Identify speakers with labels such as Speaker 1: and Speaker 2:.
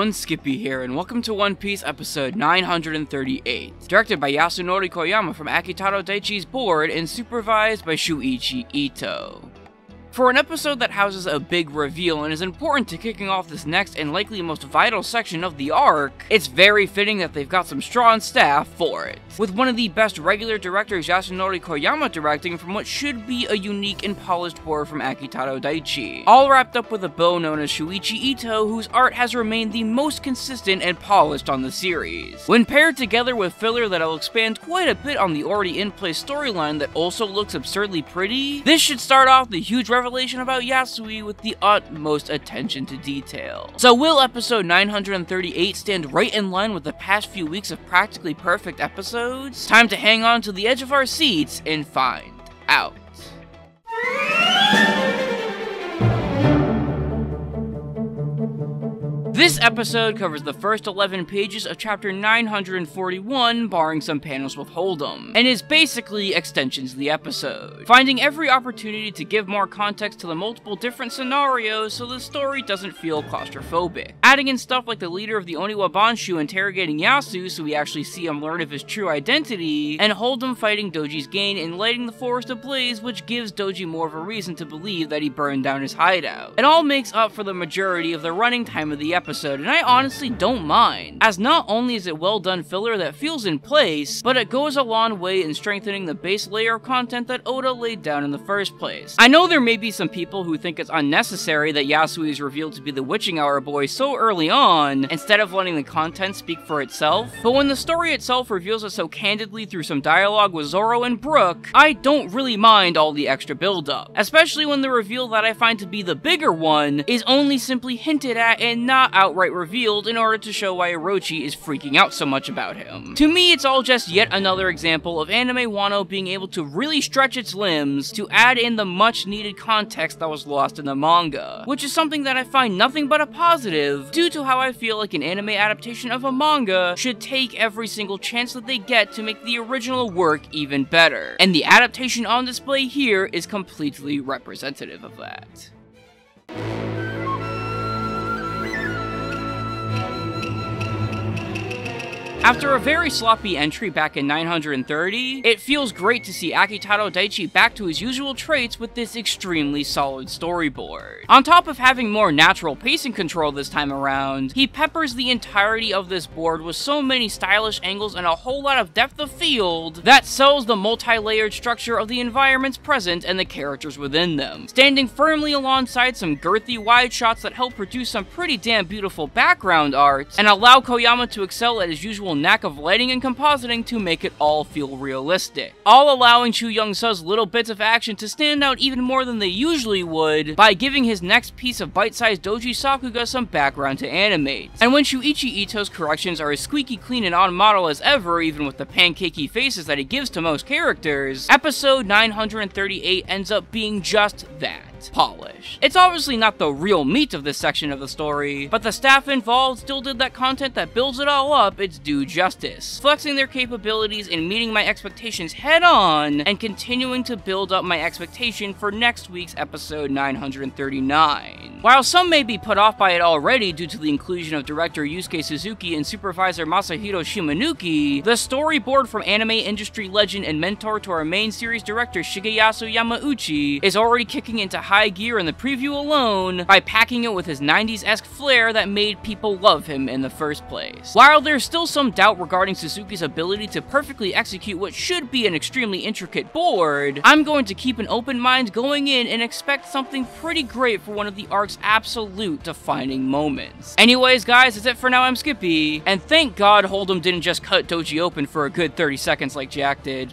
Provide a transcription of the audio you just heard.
Speaker 1: everyone, Skippy here, and welcome to One Piece episode 938, directed by Yasunori Koyama from Akitaro Daichi's board and supervised by Shuichi Ito. For an episode that houses a big reveal and is important to kicking off this next and likely most vital section of the arc, it's very fitting that they've got some straw on staff for it. With one of the best regular directors Yasunori Koyama directing from what should be a unique and polished board from Akitaro Daichi, all wrapped up with a bow known as Shuichi Ito, whose art has remained the most consistent and polished on the series. When paired together with filler that'll expand quite a bit on the already in-place storyline that also looks absurdly pretty, this should start off the huge revelation about Yasui with the utmost attention to detail. So will episode 938 stand right in line with the past few weeks of practically perfect episodes? Time to hang on to the edge of our seats and find out. This episode covers the first 11 pages of chapter 941, barring some panels with Hold'em, and is basically extensions of the episode, finding every opportunity to give more context to the multiple different scenarios so the story doesn't feel claustrophobic. Adding in stuff like the leader of the Oniwa Banshu interrogating Yasu so we actually see him learn of his true identity, and Hold'em fighting Doji's gain and lighting the forest ablaze, which gives Doji more of a reason to believe that he burned down his hideout. It all makes up for the majority of the running time of the episode, and I honestly don't mind, as not only is it well done filler that feels in place, but it goes a long way in strengthening the base layer of content that Oda laid down in the first place. I know there may be some people who think it's unnecessary that Yasui is revealed to be the Witching Hour boy so early on, instead of letting the content speak for itself, but when the story itself reveals it so candidly through some dialogue with Zoro and Brook, I don't really mind all the extra build-up, especially when the reveal that I find to be the bigger one is only simply hinted at and not outright revealed in order to show why Orochi is freaking out so much about him. To me, it's all just yet another example of Anime Wano being able to really stretch its limbs to add in the much needed context that was lost in the manga, which is something that I find nothing but a positive due to how I feel like an anime adaptation of a manga should take every single chance that they get to make the original work even better, and the adaptation on display here is completely representative of that. After a very sloppy entry back in 930, it feels great to see Akitaro Daichi back to his usual traits with this extremely solid storyboard. On top of having more natural pacing control this time around, he peppers the entirety of this board with so many stylish angles and a whole lot of depth of field that sells the multi-layered structure of the environments present and the characters within them, standing firmly alongside some girthy wide shots that help produce some pretty damn beautiful background art and allow Koyama to excel at his usual knack of lighting and compositing to make it all feel realistic, all allowing Chu Young-su's little bits of action to stand out even more than they usually would by giving his next piece of bite-sized Doji Sakuga some background to animate. And when Shuichi Ito's corrections are as squeaky clean and on model as ever, even with the pancakey faces that he gives to most characters, episode 938 ends up being just that. Polished. It's obviously not the real meat of this section of the story, but the staff involved still did that content that builds it all up its due justice, flexing their capabilities and meeting my expectations head on, and continuing to build up my expectation for next week's episode 939. While some may be put off by it already due to the inclusion of director Yusuke Suzuki and supervisor Masahiro Shimanuki, the storyboard from anime industry legend and mentor to our main series director Shigeyasu Yamauchi is already kicking into high gear in the preview alone by packing it with his 90s-esque flair that made people love him in the first place. While there's still some doubt regarding Suzuki's ability to perfectly execute what should be an extremely intricate board, I'm going to keep an open mind going in and expect something pretty great for one of the arc's absolute defining moments. Anyways guys, that's it for now. I'm Skippy, and thank God Hold'em didn't just cut Doji open for a good 30 seconds like Jack did.